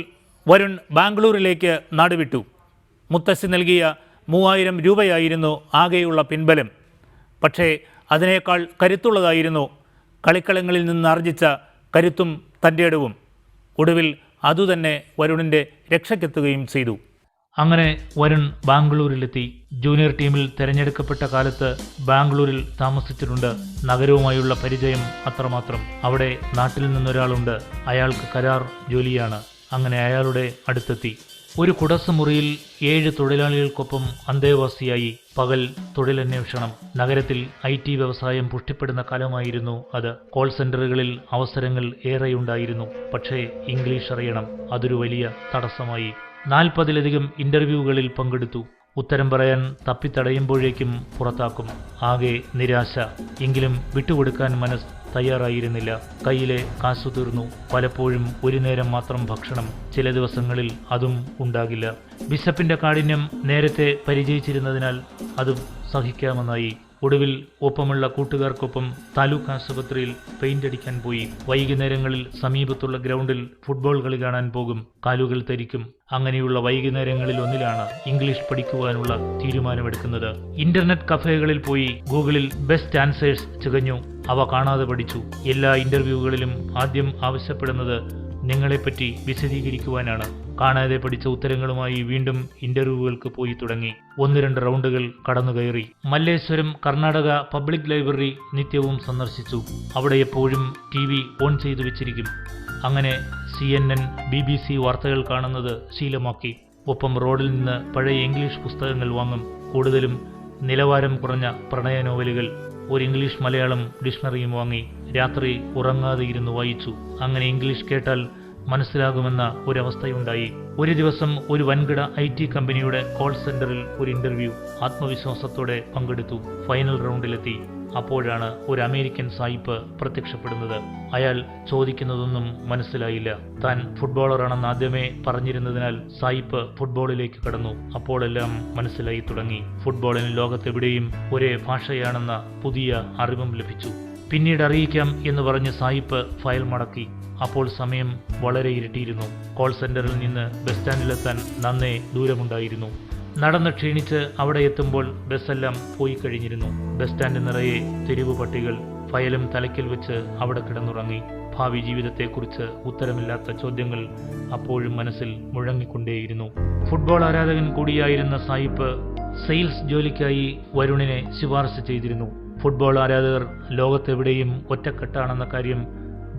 വരുൺ ബാംഗ്ലൂരിലേക്ക് നാടുവിട്ടു. മുത്തശ്ശി നൽകിയ 3000 രൂപയായിരുന്നു ആകെയുള്ള പിൻബലം. പക്ഷേ അതിനേക്കാൾ കരുത്തുള്ളതായിരുന്നു കളിക്കളങ്ങളിൽ നിന്ന് ആർജിച്ച കരുത്തും തൻ്റെടവും. ഒടുവിൽ അതുതന്നെ വരുണിൻ്റെ രക്ഷയ്ക്കെത്തുകയും ചെയ്തു. അങ്ങനെ വരുൺ ബാംഗ്ലൂരിലെത്തി. ജൂനിയർ ടീമിൽ തിരഞ്ഞെടുക്കപ്പെട്ട കാലത്ത് ബാംഗ്ലൂരിൽ താമസിച്ചിട്ടുണ്ട്. നഗരവുമായുള്ള പരിചയം അത്രമാത്രം. അവിടെ നാട്ടിൽ നിന്നൊരാളുണ്ട്. അയാൾക്ക് കരാർ ജോലിയാണ്. അങ്ങനെ അയാളുടെ അടുത്തെത്തി. ഒരു കുടസുമുറിയിൽ 7 തൊഴിലാളികൾക്കൊപ്പം അന്തേവാസിയായി. പകൽ തൊഴിലന്വേഷണം. നഗരത്തിൽ IT വ്യവസായം പുഷ്ടിപ്പെടുന്ന കാലമായിരുന്നു അത്. കോൾ സെന്ററുകളിൽ അവസരങ്ങൾ ഏറെയുണ്ടായിരുന്നു. പക്ഷേ ഇംഗ്ലീഷ് അറിയണം. അതൊരു വലിയ തടസ്സമായി. 40-ലധികം ഇന്റർവ്യൂകളിൽ പങ്കെടുത്തു. ഉത്തരം പറയാൻ തപ്പിത്തടയുമ്പോഴേക്കും പുറത്താക്കും. ആകെ നിരാശ. എങ്കിലും വിട്ടുകൊടുക്കാൻ മനസ്സ് തയ്യാറായിരുന്നില്ല. കയ്യിലെ കാശു തീർന്നു. പലപ്പോഴും ഒരു നേരം മാത്രം ഭക്ഷണം. ചില ദിവസങ്ങളിൽ അതും ഉണ്ടാകില്ല. വിശപ്പിന്റെ കാഠിന്യം നേരത്തെ പരിചയിച്ചിരുന്നതിനാൽ അതും സഹിക്കാമെന്നായി. ഒടുവിൽ ഒപ്പമുള്ള കൂട്ടുകാർക്കൊപ്പം താലൂക്ക് ആശുപത്രിയിൽ പെയിന്റ് അടിക്കാൻ പോയി. വൈകുന്നേരങ്ങളിൽ സമീപത്തുള്ള ഗ്രൗണ്ടിൽ ഫുട്ബോൾ കളി കാണാൻ പോകും. കാലുകൾ തരിക്കും. അങ്ങനെയുള്ള വൈകുന്നേരങ്ങളിൽ ഒന്നിലാണ് ഇംഗ്ലീഷ് പഠിക്കുവാനുള്ള തീരുമാനമെടുക്കുന്നത്. ഇന്റർനെറ്റ് കഫേകളിൽ പോയി ഗൂഗിളിൽ ബെസ്റ്റ് ആൻസേഴ്സ് ചികഞ്ഞു. അവ കാണാതെ പഠിച്ചു. എല്ലാ ഇന്റർവ്യൂകളിലും ആദ്യം ആവശ്യപ്പെടുന്നത് നിങ്ങളെപ്പറ്റി വിശദീകരിക്കുവാനാണ്. കാണാതെ പഠിച്ച ഉത്തരങ്ങളുമായി വീണ്ടും ഇന്റർവ്യൂകൾക്ക് പോയി തുടങ്ങി. 1-2 റൗണ്ടുകൾ കടന്നുകയറി. മല്ലേശ്വരം കർണാടക പബ്ലിക് ലൈബ്രറി നിത്യവും സന്ദർശിച്ചു. അവിടെ എപ്പോഴും TV ഓൺ ചെയ്തു വെച്ചിരിക്കും. അങ്ങനെ CNN, BBC വാർത്തകൾ കാണുന്നത് ശീലമാക്കി. ഒപ്പം റോഡിൽ നിന്ന് പഴയ ഇംഗ്ലീഷ് പുസ്തകങ്ങൾ വാങ്ങും. കൂടുതലും നിലവാരം കുറഞ്ഞ പ്രണയ നോവലുകൾ. ഒരു ഇംഗ്ലീഷ് മലയാളം ഡിക്ഷണറിയും വാങ്ങി. രാത്രി ഉറങ്ങാതെ ഇരുന്ന് വായിച്ചു. അങ്ങനെ ഇംഗ്ലീഷ് കേട്ടാൽ മനസ്സിലാകുമെന്ന ഒരവസ്ഥയുണ്ടായി. ഒരു ദിവസം ഒരു വൻകിട IT കമ്പനിയുടെ കോൾ സെന്ററിൽ ഒരു ഇന്റർവ്യൂ. ആത്മവിശ്വാസത്തോടെ പങ്കെടുത്തു. ഫൈനൽ റൗണ്ടിലെത്തി. അപ്പോഴാണ് ഒരു അമേരിക്കൻ സായിപ്പ് പ്രത്യക്ഷപ്പെടുന്നത്. അയാൾ ചോദിക്കുന്നതൊന്നും മനസ്സിലായില്ല. താൻ ഫുട്ബോളറാണെന്ന് ആദ്യമേ പറഞ്ഞിരുന്നതിനാൽ സായിപ്പ് ഫുട്ബോളിലേക്ക് കടന്നു. അപ്പോഴെല്ലാം മനസ്സിലായി തുടങ്ങി. ഫുട്ബോളിന് ലോകത്തെവിടെയും ഒരേ ഭാഷയാണെന്ന പുതിയ അറിവും ലഭിച്ചു. പിന്നീട് അറിയിക്കാം എന്ന് പറഞ്ഞ് സായിപ്പ് ഫയൽ മടക്കി. അപ്പോൾ സമയം വളരെ ഇരുട്ടിയിരുന്നു. കോൾ സെന്ററിൽ നിന്ന് ബസ് സ്റ്റാൻഡിലെത്താൻ നന്നേ ദൂരമുണ്ടായിരുന്നു. നടന്ന് ക്ഷീണിച്ച് അവിടെ എത്തുമ്പോൾ ബസ്സെല്ലാം പോയി കഴിഞ്ഞിരുന്നു. ബസ് സ്റ്റാൻഡ് നിറയെ തെരുവ് പട്ടികൾ. ഫയലും തലയ്ക്കൽ വെച്ച് അവിടെ കിടന്നുറങ്ങി. ഭാവി ജീവിതത്തെക്കുറിച്ച് ഉത്തരമില്ലാത്ത ചോദ്യങ്ങൾ അപ്പോഴും മനസ്സിൽ മുഴങ്ങിക്കൊണ്ടേയിരുന്നു. ഫുട്ബോൾ ആരാധകൻ കൂടിയായിരുന്ന സായിപ്പ് സെയിൽസ് ജോലിക്കായി വരുണിനെ ശുപാർശ ചെയ്തിരുന്നു. ഫുട്ബോൾ ആരാധകർ ലോകത്തെവിടെയും ഒറ്റക്കെട്ടാണെന്ന കാര്യം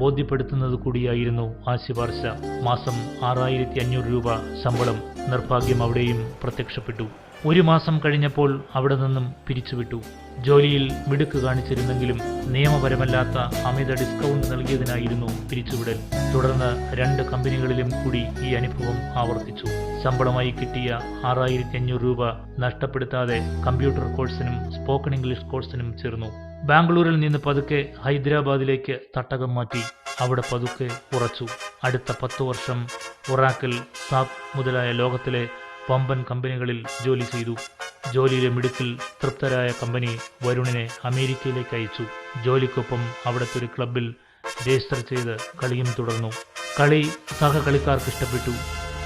ബോധ്യപ്പെടുത്തുന്നത് കൂടിയായിരുന്നു ആ ശുപാർശ. മാസം 6500 രൂപ ശമ്പളം. നിർഭാഗ്യം അവിടെയും പ്രത്യക്ഷപ്പെട്ടു. 1 മാസം കഴിഞ്ഞപ്പോൾ അവിടെ നിന്നും പിരിച്ചുവിട്ടു. ജോലിയിൽ മിടുക്ക് കാണിച്ചിരുന്നെങ്കിലും നിയമപരമല്ലാത്ത അമിത ഡിസ്കൗണ്ട് നൽകിയതിനായിരുന്നു പിരിച്ചുവിടൽ. തുടർന്ന് 2 കമ്പനികളിലും കൂടി ഈ അനുഭവം ആവർത്തിച്ചു. ശമ്പളമായി കിട്ടിയ 6500 രൂപ നഷ്ടപ്പെടുത്താതെ കമ്പ്യൂട്ടർ കോഴ്സിനും സ്പോക്കൺ ഇംഗ്ലീഷ് കോഴ്സിനും ചേർന്നു. ബാംഗ്ലൂരിൽ നിന്ന് പതുക്കെ ഹൈദരാബാദിലേക്ക് തട്ടകം മാറ്റി. അവിടെ പതുക്കെ ഉറച്ചു. അടുത്ത 10 വർഷം ഒറാക്കിൾ, സാപ്പ് മുതലായ ലോകത്തിലെ വമ്പൻ കമ്പനികളിൽ ജോലി ചെയ്തു. ജോലിയിലെ മിടുക്കിൽ തൃപ്തരായ കമ്പനി വരുണിനെ അമേരിക്കയിലേക്ക് അയച്ചു. ജോലിക്കൊപ്പം അവിടുത്തെ ഒരു ക്ലബിൽ രജിസ്റ്റർ ചെയ്ത് കളിയും തുടർന്നു. കളി സഹകളിക്കാർക്ക് ഇഷ്ടപ്പെട്ടു.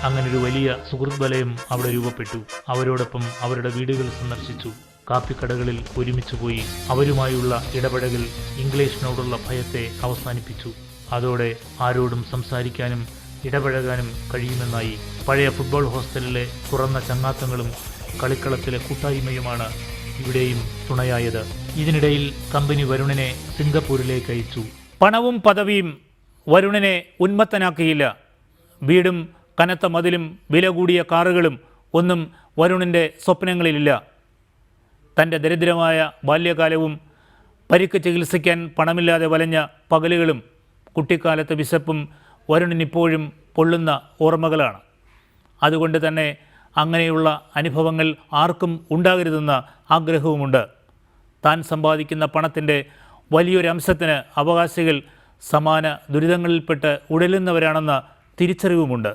അങ്ങനൊരു വലിയ സുഹൃത്ത് വലയം അവിടെ രൂപപ്പെട്ടു. അവരോടൊപ്പം അവരുടെ വീടുകൾ സന്ദർശിച്ചു. കാപ്പിക്കടകളിൽ ഒരുമിച്ച് പോയി. അവരുമായുള്ള ഇടപെടൽ ഇംഗ്ലീഷിനോടുള്ള ഭയത്തെ അവസാനിപ്പിച്ചു. അതോടെ ആരോടും സംസാരിക്കാനും ഇടപഴകാനും കഴിയുമെന്നായി. പഴയ ഫുട്ബോൾ ഹോസ്റ്റലിലെ തുറന്ന ചങ്ങാത്തങ്ങളും കളിക്കളത്തിലെ കൂട്ടായ്മയുമാണ് ഇവിടെയും തുണയായത്. ഇതിനിടയിൽ കമ്പനി വരുണിനെ സിംഗപ്പൂരിലേക്ക് അയച്ചു. പണവും പദവിയും വരുണിനെ ഉന്മത്തനാക്കിയില്ല. വീടും കനത്ത മതിലും വില കൂടിയ കാറുകളും ഒന്നും വരുണിൻ്റെ സ്വപ്നങ്ങളിലില്ല. തൻ്റെ ദരിദ്രമായ ബാല്യകാലവും പരിക്ക് ചികിത്സിക്കാൻ പണമില്ലാതെ വലഞ്ഞ പകലുകളും കുട്ടിക്കാലത്തെ വിശപ്പും വരുണിനിപ്പോഴും പൊള്ളുന്ന ഓർമ്മകളാണ്. അതുകൊണ്ട് തന്നെ അങ്ങനെയുള്ള അനുഭവങ്ങൾ ആർക്കും ഉണ്ടാകരുതെന്ന ആഗ്രഹവുമുണ്ട്. താൻ സമ്പാദിക്കുന്ന പണത്തിൻ്റെ വലിയൊരു അംശത്തിന് അവകാശികൾ സമാന ദുരിതങ്ങളിൽപ്പെട്ട് ഉഴലുന്നവരാണെന്ന തിരിച്ചറിവുമുണ്ട്.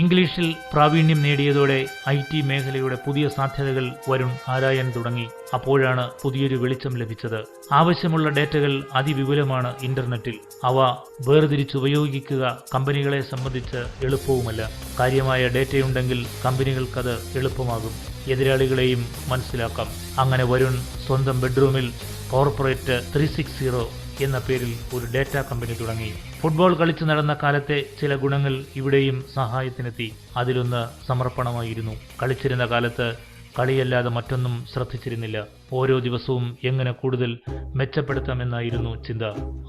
ഇംഗ്ലീഷിൽ പ്രാവീണ്യം നേടിയതോടെ IT മേഖലയുടെ പുതിയ സാധ്യതകൾ വരുൺ ആരായാൻ തുടങ്ങി. അപ്പോഴാണ് പുതിയൊരു വെളിച്ചം ലഭിച്ചത്. ആവശ്യമുള്ള ഡേറ്റകൾ അതിവിപുലമാണ് ഇന്റർനെറ്റിൽ. അവ വേർതിരിച്ചുപയോഗിക്കുക കമ്പനികളെ സംബന്ധിച്ച് എളുപ്പവുമല്ല. കാര്യമായ ഡേറ്റയുണ്ടെങ്കിൽ കമ്പനികൾക്കത് എളുപ്പമാകും. എതിരാളികളെയും മനസ്സിലാക്കാം. അങ്ങനെ വരുൺ സ്വന്തം ബെഡ്റൂമിൽ കോർപ്പറേറ്റ് 360 എന്ന പേരിൽ ഒരു ഡേറ്റ കമ്പനി തുടങ്ങി. ഫുട്ബോൾ കളിച്ചു നടന്ന കാലത്തെ ചില ഗുണങ്ങൾ ഇവിടെയും സഹായത്തിനെത്തി. അതിലൊന്ന് സമർപ്പണമായിരുന്നു. കളിച്ചിരുന്ന കാലത്ത് കളിയല്ലാതെ മറ്റൊന്നും ശ്രദ്ധിച്ചിരുന്നില്ല. ഓരോ ദിവസവും എങ്ങനെ കൂടുതൽ മെച്ചപ്പെടുത്താമെന്നായിരുന്നു ചിന്ത.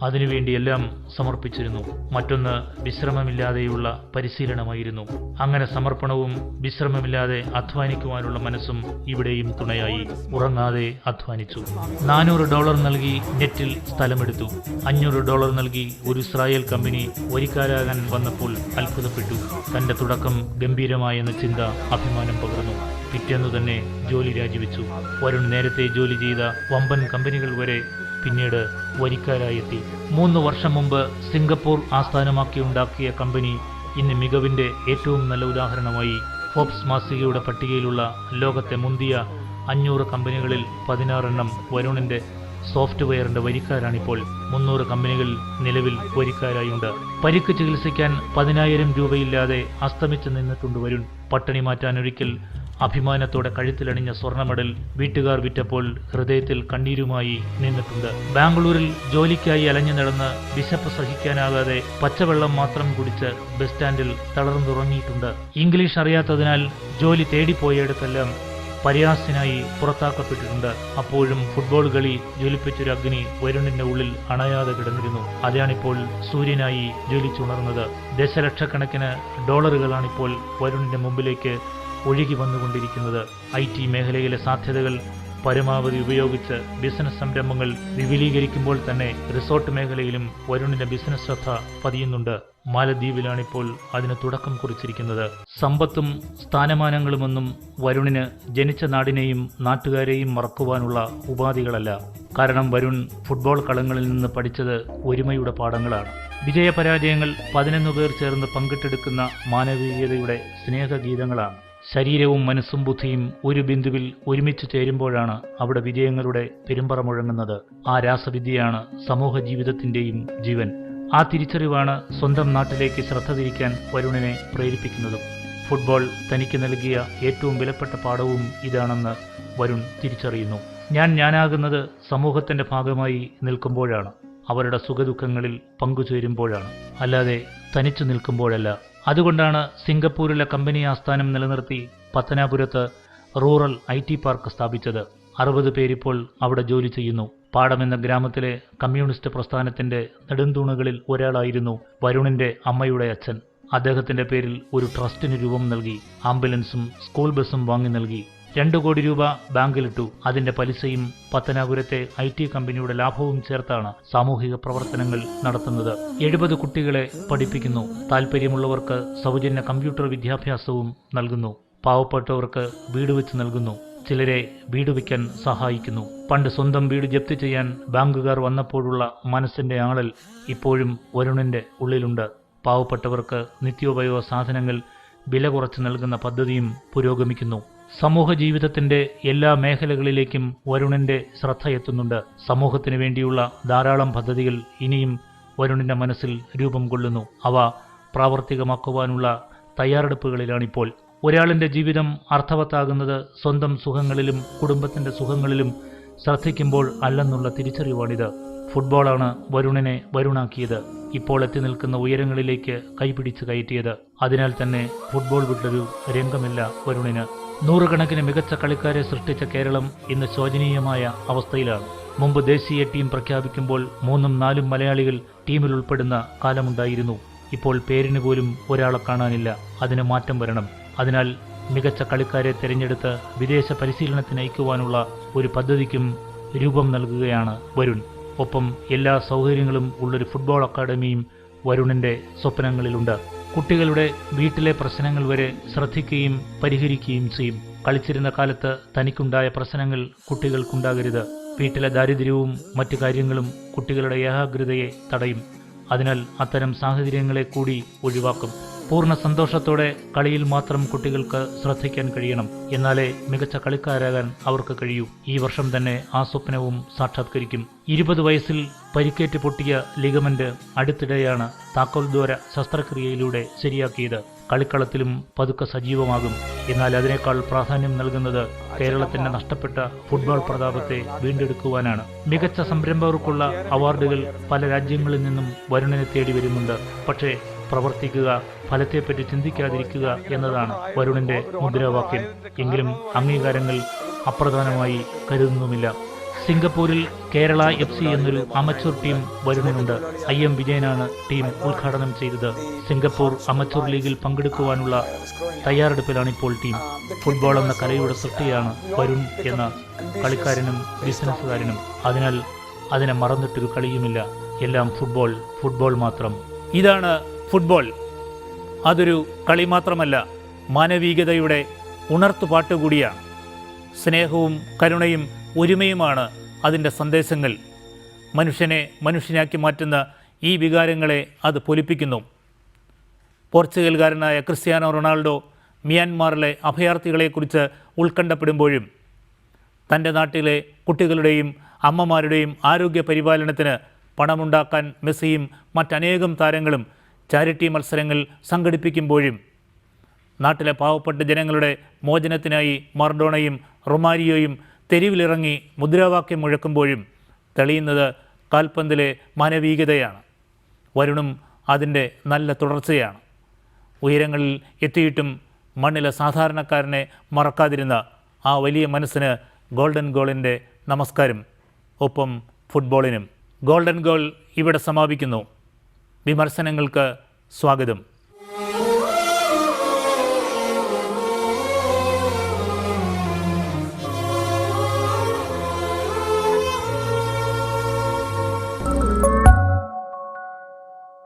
അതിനുവേണ്ടിയെല്ലാം സമർപ്പിച്ചിരുന്നു. മറ്റൊന്ന് വിശ്രമമില്ലാതെയുള്ള പരിശീലനമായിരുന്നു. അങ്ങനെ സമർപ്പണവും വിശ്രമമില്ലാതെ അധ്വാനിക്കുവാനുള്ള മനസ്സും ഇവിടെയും തുണയായി. ഉറങ്ങാതെ അധ്വാനിച്ചു. $400 നൽകി നെറ്റിൽ സ്ഥലമെടുത്തു. $500 നൽകി ഒരു ഇസ്രായേൽ കമ്പനി വരിക്കാരാകാൻ വന്നപ്പോൾ അത്ഭുതപ്പെട്ടു. തന്റെ തുടക്കം ഗംഭീരമായെന്ന ചിന്ത അഭിമാനം പകർന്നു. പിറ്റേന്നു തന്നെ ജോലി രാജിവെച്ചു. വരുൺ നേരത്തെ ജോലി ചെയ്ത വമ്പൻ കമ്പനികൾ വരെ പിന്നീട് വരിക്കാരായെത്തി. 3 വർഷം മുമ്പ് സിംഗപ്പൂർ ആസ്ഥാനമാക്കി ഉണ്ടാക്കിയ കമ്പനി ഇന്ന് മികവിന്റെ ഏറ്റവും നല്ല ഉദാഹരണമായി. ഫോബ്സ് മാസികയുടെ പട്ടികയിലുള്ള ലോകത്തെ മുന്തിയ 500 കമ്പനികളിൽ 16 എണ്ണം വരുണിന്റെ സോഫ്റ്റ്വെയറിന്റെ വരിക്കാരാണിപ്പോൾ. 300 കമ്പനികൾ നിലവിൽ വരിക്കാരായുണ്ട്. പരിക്ക് ചികിത്സിക്കാൻ 10,000 രൂപയില്ലാതെ അസ്തമിച്ചു നിന്നിട്ടുണ്ട് വരുൺ. പട്ടിണി മാറ്റാനൊരിക്കൽ അഭിമാനത്തോടെ കഴുത്തിലണിഞ്ഞ സ്വർണ്ണ മെഡൽ വീട്ടുകാർ വിറ്റപ്പോൾ ഹൃദയത്തിൽ കണ്ണീരുമായി നിന്നിട്ടുണ്ട്. ബാംഗ്ലൂരിൽ ജോലിക്കായി അലഞ്ഞു നടന്ന് വിശപ്പ് സഹിക്കാനാകാതെ പച്ചവെള്ളം മാത്രം കുടിച്ച് ബസ് സ്റ്റാൻഡിൽ തളർന്നുറങ്ങിയിട്ടുണ്ട്. ഇംഗ്ലീഷ് അറിയാത്തതിനാൽ ജോലി തേടിപ്പോയിടത്തെല്ലാം പരിഹാസ്യനായി പുറത്താക്കപ്പെട്ടിട്ടുണ്ട്. അപ്പോഴും ഫുട്ബോൾ കളി ജ്വലിപ്പിച്ചൊരു അഗ്നി വരുണിന്റെ ഉള്ളിൽ അണയാതെ കിടന്നിരുന്നു. അതാണിപ്പോൾ സൂര്യനായി ജ്വലിച്ചുണർന്നത്. ദശലക്ഷക്കണക്കിന് ഡോളറുകളാണിപ്പോൾ വരുണിന്റെ മുമ്പിലേക്ക് ഒഴുകി വന്നുകൊണ്ടിരിക്കുന്നത്. IT മേഖലയിലെ സാധ്യതകൾ പരമാവധി ഉപയോഗിച്ച് ബിസിനസ് സംരംഭങ്ങൾ വിപുലീകരിക്കുമ്പോൾ തന്നെ റിസോർട്ട് മേഖലയിലും വരുണിന്റെ ബിസിനസ് ശ്രദ്ധ പതിയുന്നുണ്ട്. മാലദ്വീപിലാണിപ്പോൾ അതിന് തുടക്കം കുറിച്ചിരിക്കുന്നത്. സമ്പത്തും സ്ഥാനമാനങ്ങളുമൊന്നും വരുണിന് ജനിച്ച നാടിനെയും നാട്ടുകാരെയും മറക്കുവാനുള്ള ഉപാധികളല്ല. കാരണം വരുൺ ഫുട്ബോൾ കളങ്ങളിൽ നിന്ന് പഠിച്ചത് ഒരുമയുടെ പാഠങ്ങളാണ്. വിജയപരാജയങ്ങൾ 11 പേർ ചേർന്ന് പങ്കിട്ടെടുക്കുന്ന മാനവീയതയുടെ സ്നേഹഗീതങ്ങളാണ്. ശരീരവും മനസ്സും ബുദ്ധിയും ഒരു ബിന്ദുവിൽ ഒരുമിച്ച് ചേരുമ്പോഴാണ് അവിടെ വിജയങ്ങളുടെ പെരുമ്പറ മുഴങ്ങുന്നത്. ആ രാസവിദ്യയാണ് സമൂഹ ജീവിതത്തിന്റെയും ജീവൻ. ആ തിരിച്ചറിവാണ് സ്വന്തം നാട്ടിലേക്ക് ശ്രദ്ധ തിരിക്കാൻ വരുണിനെ പ്രേരിപ്പിക്കുന്നതും. ഫുട്ബോൾ തനിക്ക് നൽകിയ ഏറ്റവും വിലപ്പെട്ട പാഠവും ഇതാണെന്ന് വരുൺ തിരിച്ചറിയുന്നു. ഞാനാകുന്നത് സമൂഹത്തിന്റെ ഭാഗമായി നിൽക്കുമ്പോഴാണ്, അവരുടെ സുഖദുഃഖങ്ങളിൽ പങ്കുചേരുമ്പോഴാണ്, അല്ലാതെ തനിച്ചു നിൽക്കുമ്പോഴല്ല. അതുകൊണ്ടാണ് സിംഗപ്പൂരിലെ കമ്പനി ആസ്ഥാനം നിലനിർത്തി പത്തനാപുരത്ത് റൂറൽ IT പാർക്ക് സ്ഥാപിച്ചത്. 60 പേരിപ്പോൾ അവിടെ ജോലി ചെയ്യുന്നു. പാടമെന്ന ഗ്രാമത്തിലെ കമ്മ്യൂണിസ്റ്റ് പ്രസ്ഥാനത്തിന്റെ നെടുന്തൂണുകളിൽ ഒരാളായിരുന്നു വരുണിന്റെ അമ്മയുടെ അച്ഛൻ. അദ്ദേഹത്തിന്റെ പേരിൽ ഒരു ട്രസ്റ്റിന് രൂപം നൽകി. ആംബുലൻസും സ്കൂൾ ബസും വാങ്ങി നൽകി. 2 കോടി രൂപ ബാങ്കിലിട്ടു. അതിന്റെ പലിശയും പത്തനാപുരത്തെ IT കമ്പനിയുടെ ലാഭവും ചേർത്താണ് സാമൂഹിക പ്രവർത്തനങ്ങൾ നടത്തുന്നത്. 70 കുട്ടികളെ പഠിപ്പിക്കുന്നു. താൽപ്പര്യമുള്ളവർക്ക് സൗജന്യ കമ്പ്യൂട്ടർ വിദ്യാഭ്യാസവും നൽകുന്നു. പാവപ്പെട്ടവർക്ക് വീട് വെച്ച് നൽകുന്നു. ചിലരെ വീട് വയ്ക്കാൻ സഹായിക്കുന്നു. പണ്ട് സ്വന്തം വീട് ജപ്തി ചെയ്യാൻ ബാങ്കുകാർ വന്നപ്പോഴുള്ള മനസ്സിന്റെ ആളൽ ഇപ്പോഴും വരുണിന്റെ ഉള്ളിലുണ്ട്. പാവപ്പെട്ടവർക്ക് നിത്യോപയോഗ സാധനങ്ങൾ വില കുറച്ച് നൽകുന്ന പദ്ധതിയും പുരോഗമിക്കുന്നു. സമൂഹ ജീവിതത്തിന്റെ എല്ലാ മേഖലകളിലേക്കും വരുണിന്റെ ശ്രദ്ധ എത്തുന്നുണ്ട്. സമൂഹത്തിന് വേണ്ടിയുള്ള ധാരാളം പദ്ധതികൾ ഇനിയും വരുണിന്റെ മനസ്സിൽ രൂപം കൊള്ളുന്നു. അവ പ്രാവർത്തികമാക്കുവാനുള്ള തയ്യാറെടുപ്പുകളിലാണിപ്പോൾ. ഒരാളിന്റെ ജീവിതം അർത്ഥവത്താകുന്നത് സ്വന്തം സുഖങ്ങളിലും കുടുംബത്തിന്റെ സുഖങ്ങളിലും ശ്രദ്ധിക്കുമ്പോൾ അല്ലെന്നുള്ള തിരിച്ചറിവാണിത്. ഫുട്ബോളാണ് വരുണിനെ വരുണാക്കിയത്. ഇപ്പോൾ എത്തി നിൽക്കുന്ന ഉയരങ്ങളിലേക്ക് കൈപിടിച്ച് കയറ്റിയത്. അതിനാൽ തന്നെ ഫുട്ബോൾ വിട്ടൊരു രംഗമില്ല വരുണിന്. നൂറുകണക്കിന് മികച്ച കളിക്കാരെ സൃഷ്ടിച്ച കേരളം ഇന്ന് ശോചനീയമായ അവസ്ഥയിലാണ്. മുമ്പ് ദേശീയ ടീം പ്രഖ്യാപിക്കുമ്പോൾ 3ഉം 4ഉം മലയാളികൾ ടീമിൽ ഉൾപ്പെടുന്ന കാലമുണ്ടായിരുന്നു. ഇപ്പോൾ പേരിന് പോലും ഒരാളെ കാണാനില്ല. അതിന് മാറ്റം വരണം. അതിനാൽ മികച്ച കളിക്കാരെ തിരഞ്ഞെടുത്ത് വിദേശ പരിശീലനത്തിന് അയക്കുവാനുള്ള ഒരു പദ്ധതിക്കും രൂപം നൽകുകയാണ് വരുൺ. ഒപ്പം എല്ലാ സൗകര്യങ്ങളും ഉള്ളൊരു ഫുട്ബോൾ അക്കാദമിയും വരുണിന്റെ സ്വപ്നങ്ങളിലുണ്ട്. കുട്ടികളുടെ വീട്ടിലെ പ്രശ്നങ്ങൾ വരെ ശ്രദ്ധിക്കുകയും പരിഹരിക്കുകയും ചെയ്യും. കളിച്ചിരുന്ന കാലത്ത് തനിക്കുണ്ടായ പ്രശ്നങ്ങൾ കുട്ടികൾക്കുണ്ടാകരുത്. വീട്ടിലെ ദാരിദ്ര്യവും മറ്റു കാര്യങ്ങളും കുട്ടികളുടെ ഏകാഗ്രതയെ തടയും. അതിനാൽ അത്തരം സാഹചര്യങ്ങളെ കൂടി ഒഴിവാക്കും. പൂർണ്ണ സന്തോഷത്തോടെ കളിയിൽ മാത്രം കുട്ടികൾക്ക് ശ്രദ്ധിക്കാൻ കഴിയണം. എന്നാലേ മികച്ച കളിക്കാരാകാൻ അവർക്ക് കഴിയൂ. ഈ വർഷം തന്നെ ആ സ്വപ്നവും സാക്ഷാത്കരിക്കും. 20 വയസ്സിൽ പരിക്കേറ്റ് പൊട്ടിയ ലിഗമെന്റ് അടുത്തിടെയാണ് താക്കോൽദ്വാര ശസ്ത്രക്രിയയിലൂടെ ശരിയാക്കിയത്. കളിക്കളത്തിലും പതുക്കെ സജീവമാകും. എന്നാൽ അതിനേക്കാൾ പ്രാധാന്യം നൽകുന്നത് കേരളത്തിന്റെ നഷ്ടപ്പെട്ട ഫുട്ബോൾ പ്രതാപത്തെ വീണ്ടെടുക്കുവാനാണ്. മികച്ച സംരംഭകർക്കുള്ള അവാർഡുകൾ പല രാജ്യങ്ങളിൽ നിന്നും വരുണിനെ തേടി വരുന്നുണ്ട്. പക്ഷേ പ്രവർത്തിക്കുക, ഫലത്തെപ്പറ്റി ചിന്തിക്കാതിരിക്കുക എന്നതാണ് വരുണിന്റെ മുദ്രാവാക്യം. എങ്കിലും അംഗീകാരങ്ങൾ അപ്രധാനമായി കരുതുന്നുമില്ല. സിംഗപ്പൂരിൽ കേരള FC എന്നൊരു അമച്വർ ടീം വരുണിനുണ്ട്. IM വിജയനാണ് ടീം ഉദ്ഘാടനം ചെയ്തത്. സിംഗപ്പൂർ അമച്വർ ലീഗിൽ പങ്കെടുക്കുവാനുള്ള തയ്യാറെടുപ്പിലാണിപ്പോൾ ടീം. ഫുട്ബോൾ എന്ന കലയുടെ സൃഷ്ടിയാണ് വരുൺ എന്ന കളിക്കാരനും ബിസിനസ്സുകാരനും. അതിനാൽ അതിനെ മറന്നിട്ടൊരു കളിയുമില്ല. എല്ലാം ഫുട്ബോൾ, ഫുട്ബോൾ മാത്രം. ഇതാണ് ഫുട്ബോൾ. അതൊരു കളി മാത്രമല്ല, മാനവികതയുടെ ഉണർത്തുപാട്ട് കൂടിയാണ്. സ്നേഹവും കരുണയും ഒരുമയുമാണ് അതിൻ്റെ സന്ദേശങ്ങൾ. മനുഷ്യനെ മനുഷ്യനാക്കി മാറ്റുന്ന ഈ വികാരങ്ങളെ അത് പൊലിപ്പിക്കുന്നു. പോർച്ചുഗൽകാരനായ ക്രിസ്ത്യാനോ റൊണാൾഡോ മ്യാൻമാറിലെ അഭയാർത്ഥികളെക്കുറിച്ച് ഉത്കണ്ഠപ്പെടുമ്പോഴും തൻ്റെ നാട്ടിലെ കുട്ടികളുടെയും അമ്മമാരുടെയും ആരോഗ്യ പരിപാലനത്തിന് പണമുണ്ടാക്കാൻ മെസ്സിയും മറ്റനേകം താരങ്ങളും ചാരിറ്റി മത്സരങ്ങൾ സംഘടിപ്പിക്കുമ്പോഴും നാട്ടിലെ പാവപ്പെട്ട ജനങ്ങളുടെ മോചനത്തിനായി മറഡോണയും റൊമാരിയോയും തെരുവിലിറങ്ങി മുദ്രാവാക്യം മുഴക്കുമ്പോഴും തെളിയുന്നത് കാൽപന്തിലെ മാനവികതയാണ്. വരുണും അതിൻ്റെ നല്ല തുടർച്ചയാണ്. ഉയരങ്ങളിൽ എത്തിയിട്ടും മണ്ണിലെ സാധാരണക്കാരനെ മറക്കാതിരുന്ന ആ വലിയ മനസ്സിന് ഗോൾഡൻ ഗോളിൻ്റെ നമസ്കാരം. ഒപ്പം ഫുട്ബോളിനും. ഗോൾഡൻ ഗോൾ ഇവിടെ സമാപിക്കുന്നു. വിമർശനങ്ങൾക്ക് സ്വാഗതം.